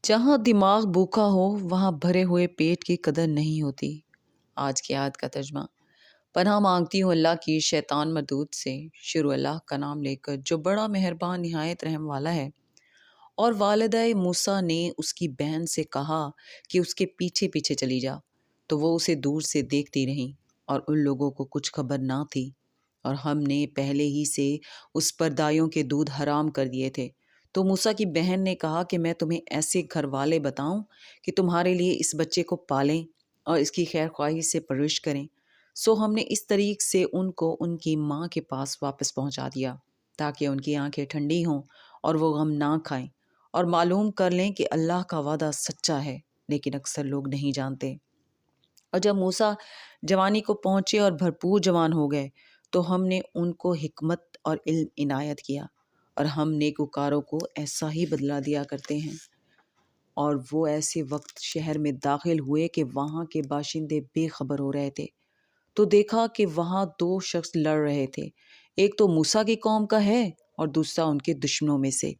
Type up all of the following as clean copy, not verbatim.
جہاں دماغ بھوکا ہو وہاں بھرے ہوئے پیٹ کی قدر نہیں ہوتی۔ آج کی آیت کا ترجمہ۔ پناہ مانگتی ہوں اللہ کی شیطان مردود سے۔ شروع اللہ کا نام لے کر جو بڑا مہربان نہایت رحم والا ہے۔ اور والدہ موسیٰ نے اس کی بہن سے کہا کہ اس کے پیچھے پیچھے چلی جا، تو وہ اسے دور سے دیکھتی رہیں اور ان لوگوں کو کچھ خبر نہ تھی، اور ہم نے پہلے ہی سے اس پر دایوں کے دودھ حرام کر دیے تھے۔ تو موسیٰ کی بہن نے کہا کہ میں تمہیں ایسے گھر والے بتاؤں کہ تمہارے لیے اس بچے کو پالیں اور اس کی خیر خواہی سے پرورش کریں۔ سو ہم نے اس طریق سے ان کو ان کی ماں کے پاس واپس پہنچا دیا تاکہ ان کی آنکھیں ٹھنڈی ہوں اور وہ غم نہ کھائیں اور معلوم کر لیں کہ اللہ کا وعدہ سچا ہے، لیکن اکثر لوگ نہیں جانتے۔ اور جب موسیٰ جوانی کو پہنچے اور بھرپور جوان ہو گئے تو ہم نے ان کو حکمت اور علم عنایت کیا، اور ہم نیکوکاروں کو ایسا ہی بدلہ دیا کرتے ہیں۔ اور وہ ایسے وقت شہر میں داخل ہوئے کہ وہاں کے باشندے بے خبر ہو رہے تھے، تو دیکھا کہ وہاں دو شخص لڑ رہے تھے، ایک تو موسیٰ کی قوم کا ہے اور دوسرا ان کے دشمنوں میں سے۔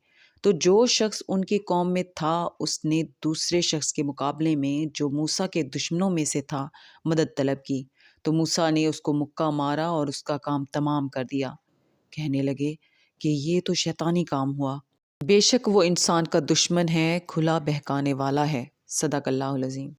تو جو شخص ان کی قوم میں تھا اس نے دوسرے شخص کے مقابلے میں جو موسیٰ کے دشمنوں میں سے تھا مدد طلب کی، تو موسیٰ نے اس کو مکہ مارا اور اس کا کام تمام کر دیا۔ کہنے لگے کہ یہ تو شیطانی کام ہوا، بے شک وہ انسان کا دشمن ہے، کھلا بہکانے والا ہے۔ صدق اللہ العظیم۔